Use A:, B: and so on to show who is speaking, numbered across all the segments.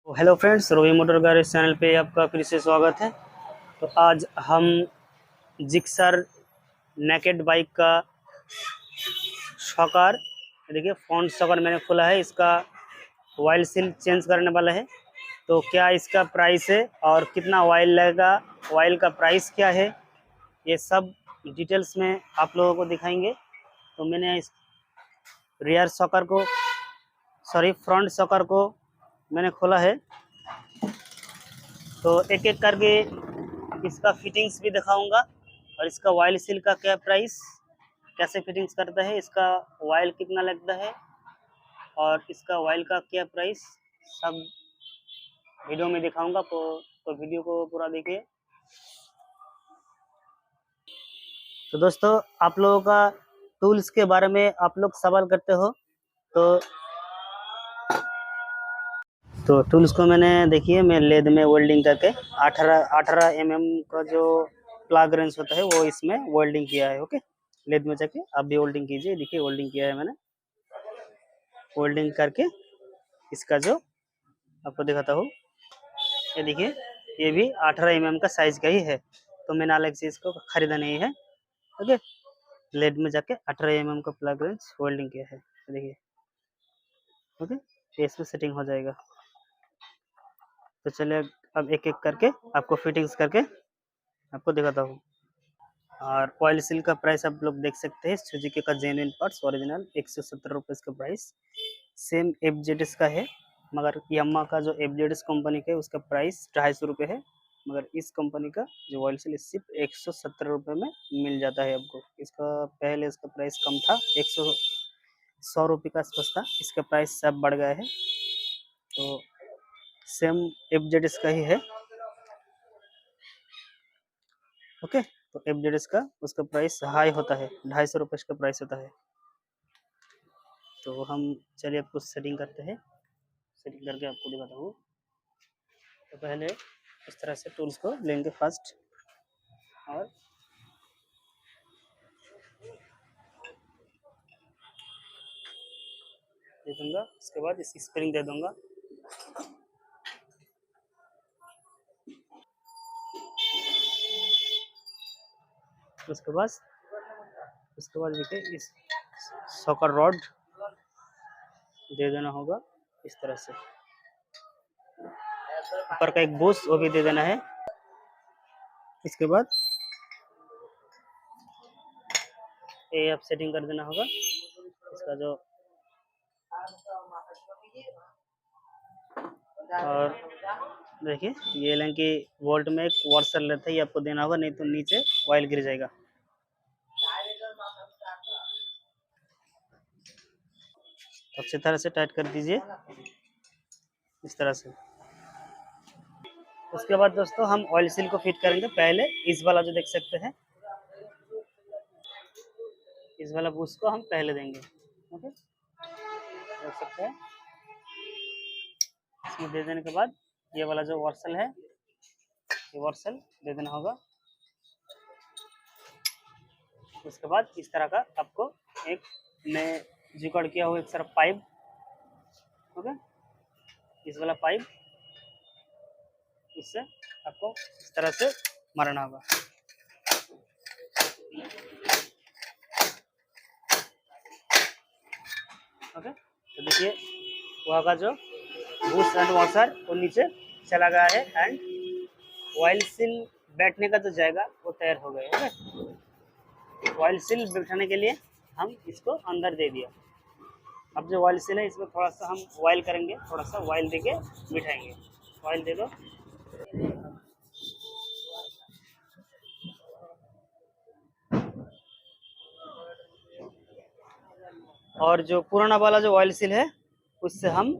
A: तो hello friends, Rovi motor garage channel पे आपका फिर से स्वागत है। तो आज हम जिक्सर नेकेड बाइक का शॉकर, देखिए फ्रंट शॉकर मैंने खोला है, इसका ऑयल सील चेंज करने वाला है। तो क्या इसका प्राइस है और कितना ऑयल लगेगा, ऑयल का प्राइस क्या है, ये सब डिटेल्स में आप लोगों को दिखाएंगे। तो मैंने इस रियर शॉकर को फ्रंट शॉकर को मैंने खोला है, तो एक एक करके इसका फिटिंग्स भी दिखाऊंगा और इसका ऑयल सील का क्या प्राइस, कैसे फिटिंग्स करता है, इसका ऑयल कितना लगता है और इसका ऑयल का क्या प्राइस, सब वीडियो में दिखाऊंगा। तो वीडियो को पूरा देखिए। तो दोस्तों, आप लोगों का टूल्स के बारे में आप लोग सवाल करते हो, तो टूल्स को मैंने देखिए मैं लेद में वेल्डिंग करके 18 mm का जो प्लग रेंज होता है वो इसमें वेल्डिंग किया है। ओके, लेद में जाके आप भी वेल्डिंग कीजिए। देखिए वेल्डिंग किया है मैंने, वेल्डिंग करके इसका जो आपको दिखाता हूँ, ये देखिए ये भी 18 mm का साइज का ही है, तो मैंने अलग से इसको खरीदा नहीं है। ओके, लेड में जाके 18 mm का प्लग रेंज वेल्डिंग किया है, देखिए। ओके, ये इसमें सेटिंग हो जाएगा। तो चलिए अब एक एक करके आपको फिटिंग्स करके आपको दिखाता हूँ। और ऑयल सील का प्राइस आप लोग देख सकते हैं, सुजुकी का जेन्युइन पार्ट्स ओरिजिनल 170 रुपये का प्राइस। सेम एफजेडएस का है, मगर यामा का जो एफजेडएस कंपनी का है उसका प्राइस 250 रुपये है, मगर इस कंपनी का जो ऑयल सील सिर्फ 170 रुपये में मिल जाता है आपको। इसका पहले इसका प्राइस कम था, 100 रुपये का आसपास था, इसका प्राइस सब बढ़ गया है। तो सेम एफजेडएस का ही है। ओके, तो एफजेडएस का उसका प्राइस हाई होता है, 250 रुपये इसका प्राइस होता है। तो हम चलिए आपको सेटिंग करते हैं, सेटिंग करके आपको दिखाता हूँ। तो पहले इस तरह से टूल्स को लेंगे फर्स्ट, और दे दूंगा, उसके बाद इसकी स्प्रिंग दे दूंगा। उसके बाद देखिए इस सॉकर रॉड दे देना होगा इस तरह से, ऊपर का एक बूस्ट वो भी दे देना है। इसके बाद ये आप सेटिंग कर देना होगा इसका जो, और देखिए ये लें कि वोल्ट में एक वॉशर लेते ही आपको देना होगा, नहीं तो नीचे ऑयल गिर जाएगा। अच्छी तरह से टाइट कर दीजिए इस तरह से। उसके बाद दोस्तों हम ऑयल सील को फिट करेंगे। पहले इस वाला जो देख सकते हैं, इस वाला बूस्ट को हम पहले देंगे। ओके, देख सकते हैं, इसमें दे देने के बाद ये वाला जो वर्सल है, ये वर्सल दे देना होगा। उसके बाद इस तरह का आपको एक मैं जुगाड़ किया हुआ एक तरफ पाइप, ओके, इस वाला पाइप, इससे आपको इस तरह से मारना होगा। ओके, तो देखिए वहाँ का जो बूस्ट एंड वॉशर वो नीचे चला गया है, एंड ऑयल सील बैठने का जो जाएगा वो तैयार हो गया। ओके, ऑयल सील बैठाने के लिए हम इसको अंदर दे दिया। अब जो ऑयल सील है इसमें थोड़ा सा हम ऑयल करेंगे, थोड़ा सा ऑयल दे के बिठाएंगे। ऑयल दे दो। और जो पुराना वाला जो ऑयल सील है उससे हम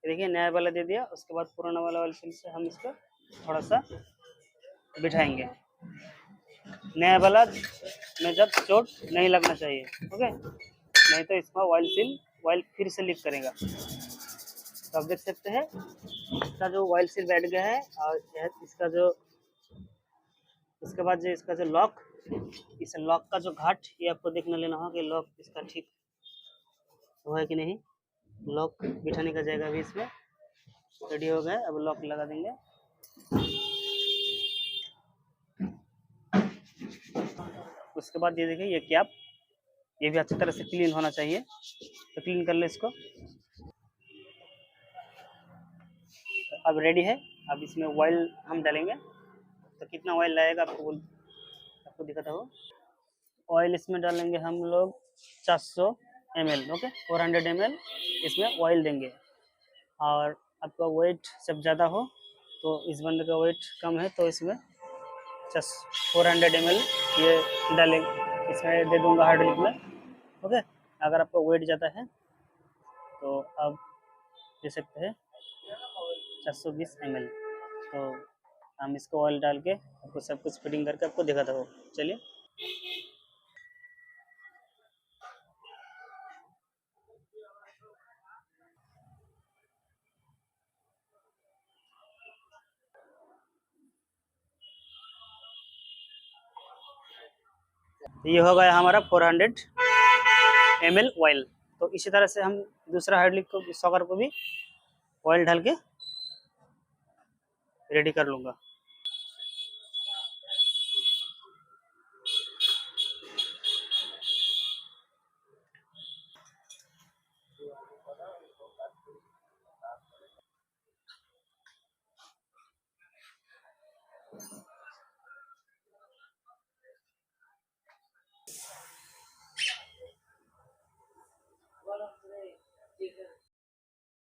A: देखिए नया वाला दे दिया, उसके बाद पुराना वाला ऑयल सील से हम इसको थोड़ा सा बिठाएंगे। नया वाला में जब चोट नहीं लगना चाहिए, ओके, नहीं तो इसका ऑयल सील ऑयल फिर से लीक करेगा। तो आप देख सकते हैं इसका जो ऑयल सील बैठ गया है, और इसका जो, उसके बाद जो इसका जो लॉक, इस लॉक का जो घाट ये आपको देखने लेना होगा कि लॉक इसका ठीक हुआ है कि नहीं। लॉक बिठाने का जाएगा अभी इसमें, रेडी हो गए, अब लॉक लगा देंगे। उसके बाद ये देखिए ये कैप, ये भी अच्छी तरह से क्लीन होना चाहिए, तो क्लीन कर ले इसको। अब रेडी है। अब इसमें ऑयल हम डालेंगे, तो कितना ऑयल लगेगा आपको दिखाता हो। ऑयल इसमें डालेंगे हम लोग 400 ml, ओके, 400 ml इसमें ऑयल देंगे। और आपका वेट सब ज़्यादा हो तो इस बंदे का वेट कम है तो इसमें 400 ml ये डालेंगे, इसमें दे दूंगा हार्डलिक में, ओके। अगर आपका वेट ज़्यादा है तो आप दे सकते हैं 420 ml। तो हम इसको ऑयल डाल के आपको सब कुछ फिटिंग करके आपको दिखाता हूँ, चलिए। ये हो गया हमारा 400 ml ऑयल। तो इसी तरह से हम दूसरा हार्डलिक को, सॉकर को भी ऑयल डाल के रेडी कर लूँगा।